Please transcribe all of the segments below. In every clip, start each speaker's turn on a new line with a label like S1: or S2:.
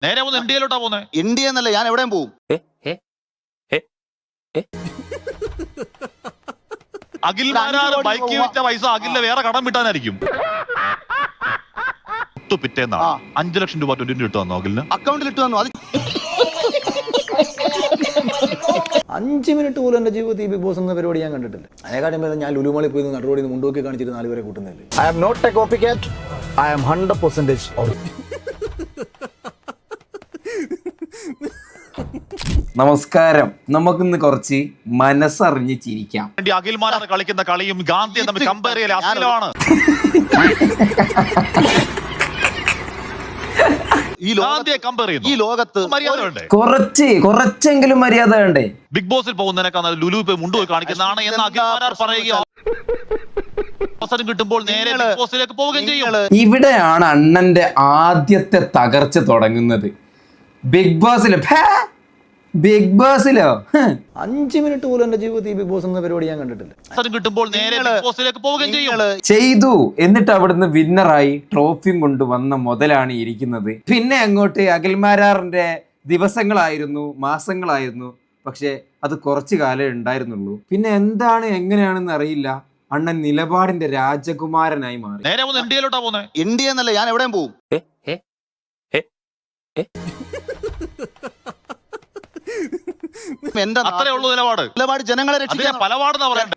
S1: നേരെ പോകുന്നത് ഇന്ത്യയിലോട്ടാ പോകുന്നത്.
S2: ഇന്ത്യ എന്നല്ല, ഞാൻ എവിടെയും പോകും.
S1: അഖിൽമാരാർ ബൈക്ക് വിറ്റ പൈസ അഖിലിന്റെ വേറെ കടം വിട്ടാനായിരിക്കും. പിറ്റേന്നാ 5 ലക്ഷം രൂപ 20 ഇട്ട് വന്നു അഖിലിന്
S2: അക്കൗണ്ടിൽ ഇട്ട് വന്നു. അത്
S3: 5 മിനിറ്റ് പോലും എന്റെ ജീവിതത്തിൽ ബിഗ് ബോസ് എന്ന പരിപാടി ഞാൻ കണ്ടിട്ടില്ല. അതിനെക്കാട്ടും ഞാൻ ലുലുമാളിൽ പോയി നടുറോടിൽ നിന്ന് മുണ്ടോക്കി കാണിച്ചിട്ട് 4 പേരെ കൂട്ടുന്നില്ല.
S4: I am not a copycat. I am 100%
S5: നമസ്കാരം. നമുക്കിന്ന് കുറച്ച് മനസ്സറിഞ്ഞ് ചിരിക്കാം.
S1: അഖിൽമാരാർ കളിക്കുന്ന കളിയും ഗാന്ധിയും തമ്മിൽ കമ്പയർ ചെയ്യൽ അശ്ലീലമാണ്.
S2: ഈ ലോകത്ത്
S5: കുറച്ചെങ്കിലും മര്യാദ വേണ്ടേ?
S1: ബിഗ് ബോസിൽ പോകുന്നതിനേക്കാൾ ലുലു പോയി മുണ്ടുപോയി കാണിക്കുന്നതാണ് എന്ന് അഖിൽമാരാർ പറയുകയോ അവസരം കിട്ടുമ്പോൾ നേരെ ബിഗ് ബോസിലേക്ക് പോവുകയും ചെയ്യും.
S5: ഇവിടെയാണ് അണ്ണന്റെ ആദ്യത്തെ തകർച്ച തുടങ്ങുന്നത്. ബിഗ് ബോസിലോ
S3: 5 മിനിറ്റ് പോലും എന്റെ ജീവിതത്തിൽ ബിഗ് ബോസ് എന്ന പരിപാടി ഞാൻ കണ്ടിട്ടില്ല.
S1: അവസരം കിട്ടുമ്പോൾ നേരെ ബിഗ് ബോസിലേക്ക് പോവുകയും
S5: ചെയ്തു. എന്നിട്ട് അവിടുന്ന് വിന്നറായി ട്രോഫിയും കൊണ്ടുവന്ന മുതലാണ് ഇരിക്കുന്നത്. പിന്നെ അങ്ങോട്ട് അഖിൽമാരാറിന്റെ ദിവസങ്ങളായിരുന്നു, മാസങ്ങളായിരുന്നു. പക്ഷെ അത് കുറച്ചു കാലം ഉണ്ടായിരുന്നുള്ളൂ. പിന്നെ എന്താണ് എങ്ങനെയാണെന്ന് അറിയില്ല. അണ്ണൻ നിലപാടിന്റെ രാജകുമാരനായി മാറി.
S1: നേരെ പോകുന്നത് ഇന്ത്യയിലോട്ടാ പോകുന്നത്.
S2: ഇന്ത്യ എന്നല്ല, ഞാൻ എവിടെയും പോകും. നിലപാട് ജനങ്ങളെ രക്ഷിക്കാൻ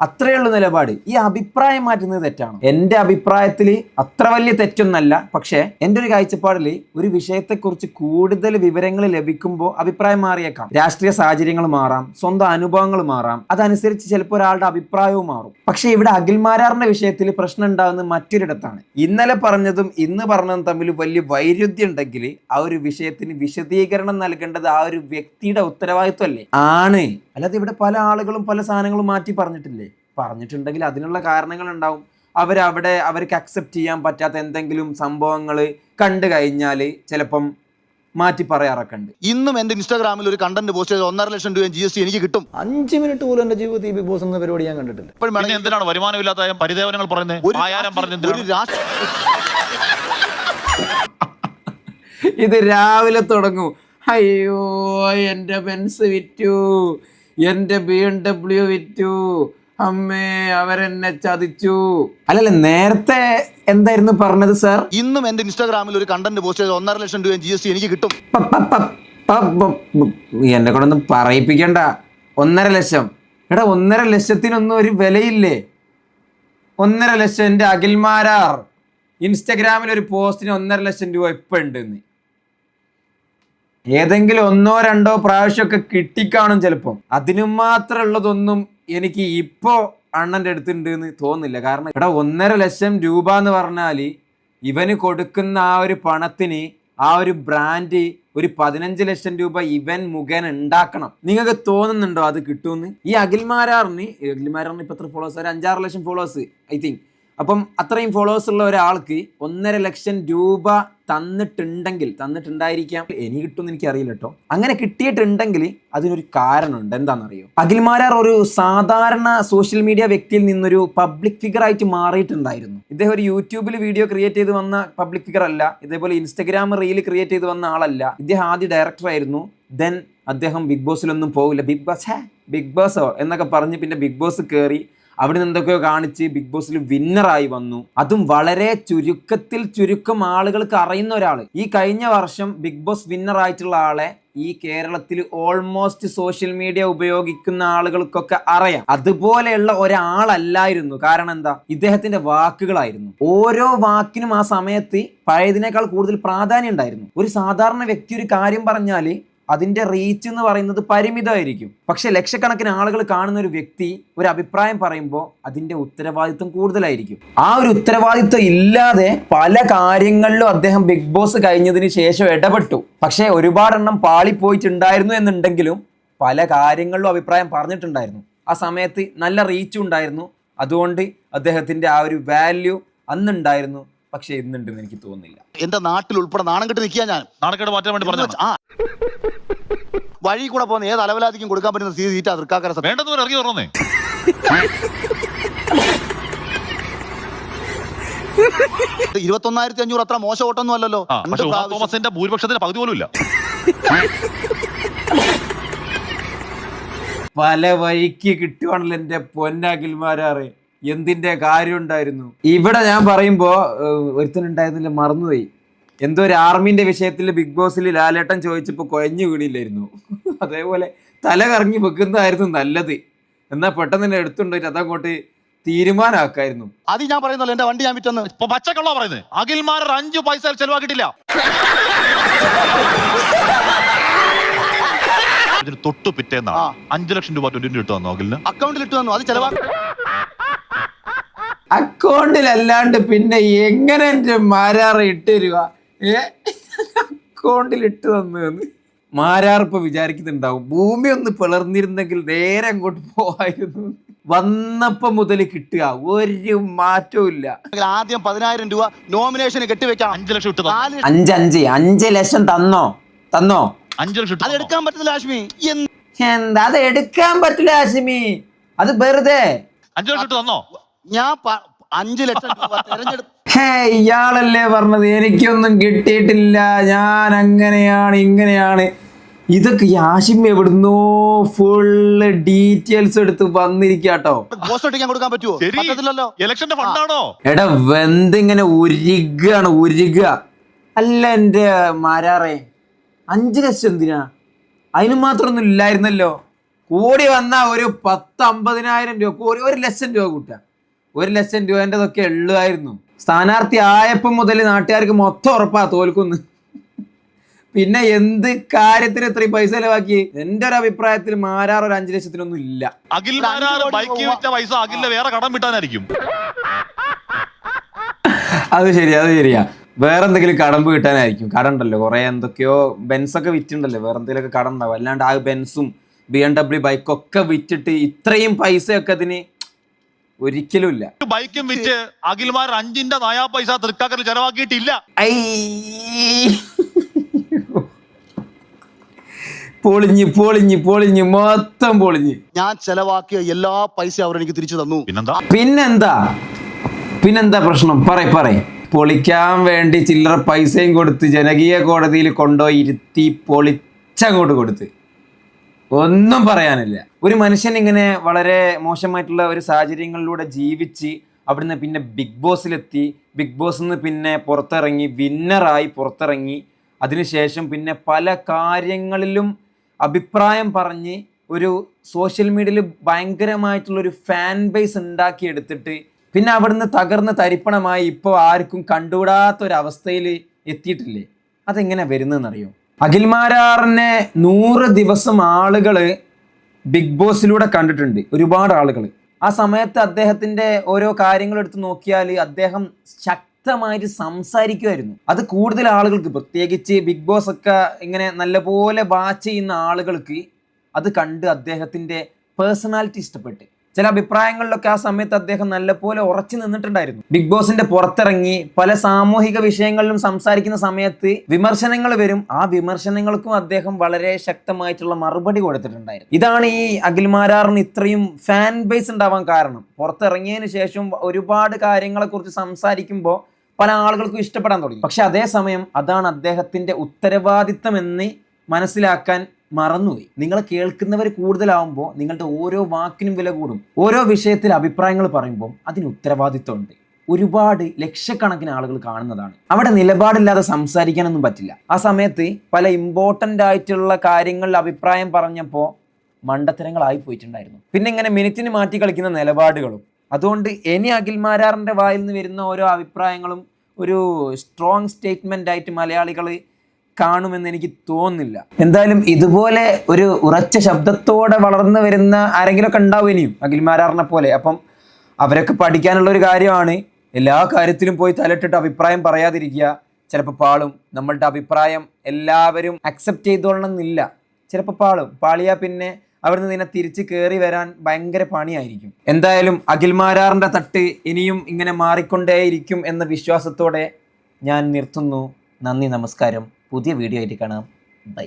S5: അത്രയുള്ളൂ നിലപാട്. ഈ അഭിപ്രായം മാറ്റുന്നത് തെറ്റാണ്. എന്റെ അഭിപ്രായത്തിൽ അത്ര വലിയ തെറ്റൊന്നല്ല. പക്ഷെ എന്റെ ഒരു കാഴ്ചപ്പാടിൽ ഒരു വിഷയത്തെക്കുറിച്ച് കൂടുതൽ വിവരങ്ങൾ ലഭിക്കുമ്പോൾ അഭിപ്രായം മാറിയേക്കാം. രാഷ്ട്രീയ സാഹചര്യങ്ങൾ മാറാം, സ്വന്തം അനുഭവങ്ങൾ മാറാം. അതനുസരിച്ച് ചിലപ്പോൾ ഒരാളുടെ അഭിപ്രായവും മാറും. പക്ഷെ ഇവിടെ അഖിൽമാരാറിന്റെ വിഷയത്തിൽ പ്രശ്നം ഉണ്ടാകുന്നത് മറ്റൊരിടത്താണ്. ഇന്നലെ പറഞ്ഞതും ഇന്ന് പറഞ്ഞതും തമ്മിൽ വലിയ വൈരുദ്ധ്യം ഉണ്ടെങ്കിൽ ആ ഒരു വിഷയത്തിന് വിശദീകരണം നൽകേണ്ടത് ആ ഒരു വ്യക്തിയുടെ ഉത്തരവാദിത്വമല്ലേ? ആണ്. അല്ലാതെ ഇവിടെ പല ആളുകളും പല സാധനങ്ങളും മാറ്റി പറഞ്ഞിട്ടുണ്ടെങ്കിൽ അതിനുള്ള കാരണങ്ങൾ ഉണ്ടാവും. അവർക്ക് അക്സെപ്റ്റ് ചെയ്യാൻ പറ്റാത്ത എന്തെങ്കിലും സംഭവങ്ങൾ കണ്ടു കഴിഞ്ഞാൽ ചിലപ്പം മാറ്റി പറയാറൊക്കെ ഉണ്ട്.
S2: ഇന്നും എന്റെ ഇൻസ്റ്റാഗ്രാമിൽ ഒരു കണ്ടന്റ് പോസ്റ്റ് ചെയ്ത് 1.5 ലക്ഷം രൂപ GST എനിക്ക് കിട്ടും.
S3: 5 മിനിറ്റ് പോലും എന്റെ ജീവിതത്തിൽ ബിഗ് ബോസ് എന്ന പരിപാടി ഞാൻ കണ്ടിട്ടില്ല.
S1: എന്തിനാണ് വരുമാനമില്ലാത്ത പരിദേവനങ്ങൾ പറയുന്നത്?
S5: ഇത് രാവിലെ തുടങ്ങും. അയ്യോ, എൻ്റെ ബെൻസ് വിറ്റു, എൻ്റെ BMW വിറ്റു, അമ്മേ അവരെന്നെ ചതിച്ചു. അല്ലല്ല, നേരത്തെ എന്തായിരുന്നു പറഞ്ഞത് സാർ?
S2: ഇന്നും എന്റെ ഇൻസ്റ്റാഗ്രാമിൽ ഒരു കണ്ടന്റ് പോസ്റ്റ് ചെയ്ത് 1.5 ലക്ഷം രൂപ GST എനിക്ക് കിട്ടും.
S5: എന്നെ കൊണ്ടൊന്നും പറയിപ്പിക്കണ്ട. 1.5 ലക്ഷം. എടാ, 1.5 ലക്ഷത്തിനൊന്നും ഒരു വിലയില്ലേ? 1.5 ലക്ഷം. എൻ്റെ അഖിൽമാരാർ ഇൻസ്റ്റാഗ്രാമിൽ ഒരു പോസ്റ്റിന് 1.5 ലക്ഷം രൂപ ഇപ്പം ഉണ്ടെന്ന്. ഏതെങ്കിലും 1-2 പ്രാവശ്യമൊക്കെ കിട്ടിക്കാണും ചിലപ്പം. അതിനു മാത്രമുള്ളതൊന്നും എനിക്ക് ഇപ്പോ അണ്ണന്റെ അടുത്തുണ്ട് എന്ന് തോന്നുന്നില്ല. കാരണം ഇവിടെ 1.5 ലക്ഷം രൂപ എന്ന് പറഞ്ഞാല് ഇവന് കൊടുക്കുന്ന ആ ഒരു പണത്തിന് ആ ഒരു ബ്രാൻഡ് ഒരു 15 ലക്ഷം രൂപ ഇവൻ മുഖേന ഉണ്ടാക്കണം. നിങ്ങൾക്ക് തോന്നുന്നുണ്ടോ അത് കിട്ടുമെന്ന്? ഈ അഖിൽമാരാറിന് ഇപ്പൊ എത്ര ഫോളോവേഴ്സ്? ഒരു 5-6 ലക്ഷം ഫോളോവേഴ്സ് ഐ തിങ്ക്. അപ്പം അത്രയും ഫോളോവേഴ്സ് ഉള്ള ഒരാൾക്ക് 1.5 ലക്ഷം രൂപ തന്നിട്ടുണ്ടായിരിക്കാം. എനിക്ക് കിട്ടുമെന്ന് എനിക്ക് അറിയില്ല കേട്ടോ. അങ്ങനെ കിട്ടിയിട്ടുണ്ടെങ്കിൽ അതിനൊരു കാരണമുണ്ട്. എന്താണെന്നറിയോ? അഖിൽമാരാർ ഒരു സാധാരണ സോഷ്യൽ മീഡിയ വ്യക്തിയിൽ നിന്നൊരു പബ്ലിക് ഫിഗർ ആയിട്ട് മാറിയിട്ടുണ്ടായിരുന്നു. ഇദ്ദേഹം ഒരു യൂട്യൂബിൽ വീഡിയോ ക്രിയേറ്റ് ചെയ്ത് വന്ന പബ്ലിക് ഫിഗർ അല്ല. ഇതേപോലെ ഇൻസ്റ്റഗ്രാം റീൽ ക്രിയേറ്റ് ചെയ്ത് വന്ന ആളല്ല. ഇദ്ദേഹം ആദ്യം ഡയറക്ടർ ആയിരുന്നു. ദെൻ അദ്ദേഹം ബിഗ് ബോസിലൊന്നും പോകില്ല. ബിഗ് ബോസോ എന്നൊക്കെ പറഞ്ഞ് പിന്നെ ബിഗ് ബോസ് കയറി അവിടെ നിന്ന് എന്തൊക്കെയോ കാണിച്ച് ബിഗ് ബോസിൽ വിന്നറായി വന്നു. അതും വളരെ ചുരുക്കം ആളുകൾക്ക് അറിയുന്ന ഒരാൾ. ഈ കഴിഞ്ഞ വർഷം ബിഗ് ബോസ് വിന്നർ ആയിട്ടുള്ള ആളെ ഈ കേരളത്തിൽ ഓൾമോസ്റ്റ് സോഷ്യൽ മീഡിയ ഉപയോഗിക്കുന്ന ആളുകൾക്കൊക്കെ അറിയാം. അതുപോലെയുള്ള ഒരാളല്ലായിരുന്നു. കാരണം എന്താ? ഇദ്ദേഹത്തിന്റെ വാക്കുകളായിരുന്നു. ഓരോ വാക്കിനും ആ സമയത്ത് പഴയതിനേക്കാൾ കൂടുതൽ പ്രാധാന്യം ഉണ്ടായിരുന്നു. ഒരു സാധാരണ വ്യക്തി ഒരു കാര്യം പറഞ്ഞാൽ അതിന്റെ റീച്ച് എന്ന് പറയുന്നത് പരിമിതമായിരിക്കും. പക്ഷെ ലക്ഷക്കണക്കിന് ആളുകൾ കാണുന്ന ഒരു വ്യക്തി ഒരു അഭിപ്രായം പറയുമ്പോൾ അതിന്റെ ഉത്തരവാദിത്വം കൂടുതലായിരിക്കും. ആ ഒരു ഉത്തരവാദിത്വം ഇല്ലാതെ പല കാര്യങ്ങളിലും അദ്ദേഹം ബിഗ് ബോസ് കഴിഞ്ഞതിന് ശേഷം ഇടപെട്ടു. പക്ഷെ ഒരുപാടെണ്ണം പാളിപ്പോയിട്ടുണ്ടായിരുന്നു എന്നുണ്ടെങ്കിലും പല കാര്യങ്ങളിലും അഭിപ്രായം പറഞ്ഞിട്ടുണ്ടായിരുന്നു. ആ സമയത്ത് നല്ല റീച്ചും ഉണ്ടായിരുന്നു. അതുകൊണ്ട് അദ്ദേഹത്തിന്റെ ആ ഒരു വാല്യൂ അന്നുണ്ടായിരുന്നു. പക്ഷെ ഇന്നുണ്ടെന്ന് എനിക്ക് തോന്നുന്നില്ല.
S2: എന്റെ നാട്ടിൽ ഉൾപ്പെടെ നാണം കെട്ട് നിൽക്കുക. ഞാൻ
S1: നാണക്കേട് മാറ്റാൻ വേണ്ടി പറഞ്ഞു.
S2: വഴി കൂടെ പോകുന്ന ഏത് അലവലാതിക്കും കൊടുക്കാൻ പറ്റുന്ന സീറ്റാ തൃക്കാക്കര.
S1: വേണ്ടത് ഇറങ്ങി തുറന്നേ.
S2: 21,500 അത്ര മോശം ഓട്ടൊന്നും അല്ലല്ലോ.
S1: പക്ഷെ ഉമാ തോമസിന്റെ ഭൂരിപക്ഷത്തിന് പകുതി പോലും ഇല്ല.
S5: പല വഴിക്ക് കിട്ടുവാണല്ലോ എന്റെ പൊന്നാകിൽമാരാറ്. എന്തിന്റെ കാര്യം ഉണ്ടായിരുന്നു ഇവിടെ? ഞാൻ പറയുമ്പോ ഒരുത്തനുണ്ടായിരുന്നില്ല, മറന്നുപോയി. എന്തോ ഒരു ആർമിന്റെ വിഷയത്തിൽ ബിഗ് ബോസിൽ ലാലേട്ടൻ ചോദിച്ചപ്പോ കൊഴഞ്ഞു വീണില്ലായിരുന്നു. അതേപോലെ തല കറങ്ങി വെക്കുന്നതായിരുന്നു നല്ലത്. എന്നാ പെട്ടെന്ന് തന്നെ എടുത്തുണ്ടായിട്ട് അതങ്ങോട്ട് തീരുമാനമാക്കായിരുന്നു.
S2: അത് ഞാൻ പറയുന്നല്ലോ, എന്റെ വണ്ടി ഞാൻ വിറ്റെന്ന്.
S1: ഇപ്പൊ പച്ചക്കള്ളോ പറയുന്നത്? അഖിൽമാരാർ 5 പൈസ ചെലവാക്കിയിട്ടില്ല. ഇതിന് തൊട്ടു പിറ്റേന്നാണ് 5 ലക്ഷം രൂപ 20 ഇട്ട് തന്നു അഖിലിന്.
S2: അക്കൗണ്ടിൽ ഇട്ട് തന്നു. അത് ചെലവാക്കി
S5: അക്കൗണ്ടിലല്ലാണ്ട് പിന്നെ എങ്ങനെ എന്റെ മാരാറ് ഇട്ട് തരുക? അക്കൗണ്ടിൽ ഇട്ട് തന്നു. മാരാർ ഇപ്പൊ വിചാരിക്കുന്നുണ്ടാവും ഭൂമി ഒന്ന് പിളർന്നിരുന്നെങ്കിൽ നേരെ അങ്ങോട്ട് പോവായിരുന്നു. വന്നപ്പോ മുതൽ കിട്ടുക, ഒരു മാറ്റവും ഇല്ല.
S2: ആദ്യം 10,000 രൂപ നോമിനേഷന് കെട്ടിവെക്കാം.
S1: 5 ലക്ഷം ഇട്ട്
S5: 5 ലക്ഷം തന്നോ?
S1: 5 ലക്ഷം
S2: അത് എടുക്കാൻ പറ്റില്ല ഹാഷ്മി.
S5: എന്താ അത് എടുക്കാൻ പറ്റില്ല ഹാഷിമി? അത് വെറുതെ.
S1: 5 ലക്ഷം ഇട്ട് തന്നോ?
S2: ഞാൻ 5 ലക്ഷം രൂപ തെരഞ്ഞെടുത്ത്
S5: ഇയാളല്ലേ പറഞ്ഞത് എനിക്കൊന്നും കിട്ടിയിട്ടില്ല, ഞാൻ അങ്ങനെയാണ് ഇങ്ങനെയാണ്. ഇതൊക്കെ യാഷിമി എവിടുന്നോ ഫുള്ള് ഡീറ്റെയിൽസ് എടുത്ത് വന്നിരിക്കാട്ടോ.
S2: പോസ്റ്റ് ഒട്ടിക്കാൻ കൊടുക്കാൻ പറ്റുമോ? പറ്റത്തില്ലല്ലോ.
S1: ഇലക്ഷന്റെ ഫണ്ടാണോ?
S5: എടാ വെന്തിങ്ങനെ ഉരുക. അല്ല എന്റെ മാരാറേ, 5 ലക്ഷം എന്തിനാ? അതിന് മാത്രമൊന്നും ഇല്ലായിരുന്നല്ലോ. കൂടി വന്ന ഒരു 10-50,000 രൂപ, 1 ലക്ഷം രൂപ കൂട്ടാ. 1 ലക്ഷം രൂപേൻ്റെതൊക്കെ ഉള്ളായിരുന്നു. സ്ഥാനാർത്ഥി ആയപ്പം മുതൽ നാട്ടുകാർക്ക് മൊത്തം ഉറപ്പാ തോൽക്കുന്നു. പിന്നെ എന്ത് കാര്യത്തിന് ഇത്രയും പൈസ ചെലവാക്കി? എന്റെ ഒരു അഭിപ്രായത്തിൽ മാരാർ ഒരു 5 ലക്ഷത്തിനൊന്നും ഇല്ല.
S1: അഖിൽമാരാർ ബൈക്ക് വിറ്റ പൈസ അഖിലിന്റെ വേറെ കടം വിട്ടാനായിരിക്കും.
S5: അത് ശരിയാ. വേറെ എന്തെങ്കിലും കടമ്പ് കിട്ടാനായിരിക്കും. കടം ഉണ്ടല്ലോ കുറെ, എന്തൊക്കെയോ ബെൻസൊക്കെ വിറ്റുണ്ടല്ലോ, വേറെ എന്തെങ്കിലുമൊക്കെ കടം ഉണ്ടാവും. അല്ലാണ്ട് ആ ബെൻസും BMW ബൈക്കൊക്കെ വിറ്റിട്ട് ഇത്രയും പൈസയൊക്കെ അതിന് ഒരിക്കലും ഇല്ല.
S1: ബൈക്കും വിറ്റ് അഖിൽമാർ 5ന്റെ നയാ പൈസ തൃക്കാക്കറിൽ ചെലവാക്കിയിട്ടില്ല.
S5: പൊളിഞ്ഞ് മൊത്തം പൊളിഞ്ഞ്.
S2: ഞാൻ ചെലവാക്കിയ എല്ലാ പൈസ അവർ എനിക്ക് തിരിച്ചു തന്നു.
S5: പിന്നെന്താ പ്രശ്നം? പറയ്. പൊളിക്കാൻ വേണ്ടി ചില്ലറ പൈസയും കൊടുത്ത് ജനകീയ കോടതിയിൽ കൊണ്ടുപോയി ഇരുത്തി പൊളിച്ചങ്ങോട്ട് കൊടുത്ത്. ഒന്നും പറയാനില്ല. ഒരു മനുഷ്യൻ ഇങ്ങനെ വളരെ മോശമായിട്ടുള്ള ഒരു സാഹചര്യങ്ങളിലൂടെ ജീവിച്ച് അവിടുന്ന് പിന്നെ ബിഗ് ബോസിലെത്തി, ബിഗ് ബോസിൽ നിന്ന് പിന്നെ പുറത്തിറങ്ങി, വിന്നറായി പുറത്തിറങ്ങി, അതിനുശേഷം പിന്നെ പല കാര്യങ്ങളിലും അഭിപ്രായം പറഞ്ഞ് ഒരു സോഷ്യൽ മീഡിയയിൽ ഭയങ്കരമായിട്ടുള്ളൊരു ഫാൻ ബേസ് ഉണ്ടാക്കിയെടുത്തിട്ട് പിന്നെ അവിടുന്ന് തകർന്ന് തരിപ്പണമായി ഇപ്പോൾ ആർക്കും കണ്ടുകൂടാത്തൊരവസ്ഥയിൽ എത്തിയിട്ടില്ലേ? അതെങ്ങനെ വരുന്നതെന്നറിയോ? അഖിൽമാരാറിനെ 100 ദിവസം ആളുകൾ ബിഗ് ബോസിലൂടെ കണ്ടിട്ടുണ്ട്, ഒരുപാട് ആളുകൾ. ആ സമയത്ത് അദ്ദേഹത്തിൻ്റെ ഓരോ കാര്യങ്ങൾ എടുത്ത് നോക്കിയാൽ അദ്ദേഹം ശക്തമായിട്ട് സംസാരിക്കുമായിരുന്നു. അത് കൂടുതൽ ആളുകൾക്ക്, പ്രത്യേകിച്ച് ബിഗ് ബോസ് ഒക്കെ ഇങ്ങനെ നല്ലപോലെ വാച്ച് ചെയ്യുന്ന ആളുകൾക്ക് അത് കണ്ട് അദ്ദേഹത്തിൻ്റെ പേഴ്സണാലിറ്റി ഇഷ്ടപ്പെട്ട് ചില അഭിപ്രായങ്ങളിലൊക്കെ ആ സമയത്ത് അദ്ദേഹം നല്ലപോലെ ഉറച്ചു നിന്നിട്ടുണ്ടായിരുന്നു. ബിഗ് ബോസിന്റെ പുറത്തിറങ്ങി പല സാമൂഹിക വിഷയങ്ങളിലും സംസാരിക്കുന്ന സമയത്ത് വിമർശനങ്ങൾ വരും. ആ വിമർശനങ്ങൾക്കും അദ്ദേഹം വളരെ ശക്തമായിട്ടുള്ള മറുപടി കൊടുത്തിട്ടുണ്ടായിരുന്നു. ഇതാണ് ഈ അഖിൽമാരാറിന് ഇത്രയും ഫാൻ ബേസ് ഉണ്ടാവാൻ കാരണം. പുറത്തിറങ്ങിയതിന് ശേഷം ഒരുപാട് കാര്യങ്ങളെ കുറിച്ച് സംസാരിക്കുമ്പോൾ പല ആളുകൾക്കും ഇഷ്ടപ്പെടാൻ തുടങ്ങി. പക്ഷെ അതേസമയം അതാണ് അദ്ദേഹത്തിന്റെ ഉത്തരവാദിത്തം എന്ന് മനസ്സിലാക്കാൻ മറന്നുപോയി. നിങ്ങൾ കേൾക്കുന്നവർ കൂടുതലാവുമ്പോൾ നിങ്ങളുടെ ഓരോ വാക്കിനും വില കൂടും. ഓരോ വിഷയത്തിൽ അഭിപ്രായങ്ങൾ പറയുമ്പോൾ അതിന് ഉത്തരവാദിത്വമുണ്ട്. ഒരുപാട് ലക്ഷക്കണക്കിന് ആളുകൾ കാണുന്നതാണ്. അവിടെ നിലപാടില്ലാതെ സംസാരിക്കാനൊന്നും പറ്റില്ല. ആ സമയത്ത് പല ഇമ്പോർട്ടൻ്റ് ആയിട്ടുള്ള കാര്യങ്ങളിൽ അഭിപ്രായം പറഞ്ഞപ്പോൾ മണ്ടത്തരങ്ങളായി പോയിട്ടുണ്ടായിരുന്നു. പിന്നെ ഇങ്ങനെ മിനിറ്റിന് മാറ്റി കളിക്കുന്ന നിലപാടുകളും. അതുകൊണ്ട് ഇനി അഖിൽമാരാറിൻ്റെ വായിൽ നിന്ന് വരുന്ന ഓരോ അഭിപ്രായങ്ങളും ഒരു സ്ട്രോങ് സ്റ്റേറ്റ്മെൻ്റ് ആയിട്ട് മലയാളികൾ കാണുമെന്ന് എനിക്ക് തോന്നുന്നില്ല. എന്തായാലും ഇതുപോലെ ഒരു ഉറച്ച ശബ്ദത്തോടെ വളർന്നു വരുന്ന ആരെങ്കിലുമൊക്കെ ഉണ്ടാവും ഇനിയും അഖിൽമാരാറിനെ പോലെ. അപ്പം അവരൊക്കെ പഠിക്കാനുള്ള ഒരു കാര്യമാണ്. എല്ലാ കാര്യത്തിലും പോയി തലയിട്ടിട്ട് അഭിപ്രായം പറയാതിരിക്കുക. ചിലപ്പോൾ പാളും. നമ്മളുടെ അഭിപ്രായം എല്ലാവരും അക്സെപ്റ്റ് ചെയ്തോളണമെന്നില്ല. ചിലപ്പോൾ പാളിയാൽ പിന്നെ അവിടുന്ന് നിന്നെ തിരിച്ച് കയറി വരാൻ ഭയങ്കര പണിയായിരിക്കും. എന്തായാലും അഖിൽമാരാറിൻ്റെ തട്ട് ഇനിയും ഇങ്ങനെ മാറിക്കൊണ്ടേയിരിക്കും എന്ന വിശ്വാസത്തോടെ ഞാൻ നിർത്തുന്നു. നന്ദി, നമസ്കാരം. പുതിയ വീഡിയോ ആയിട്ട് കാണാം. ബൈ.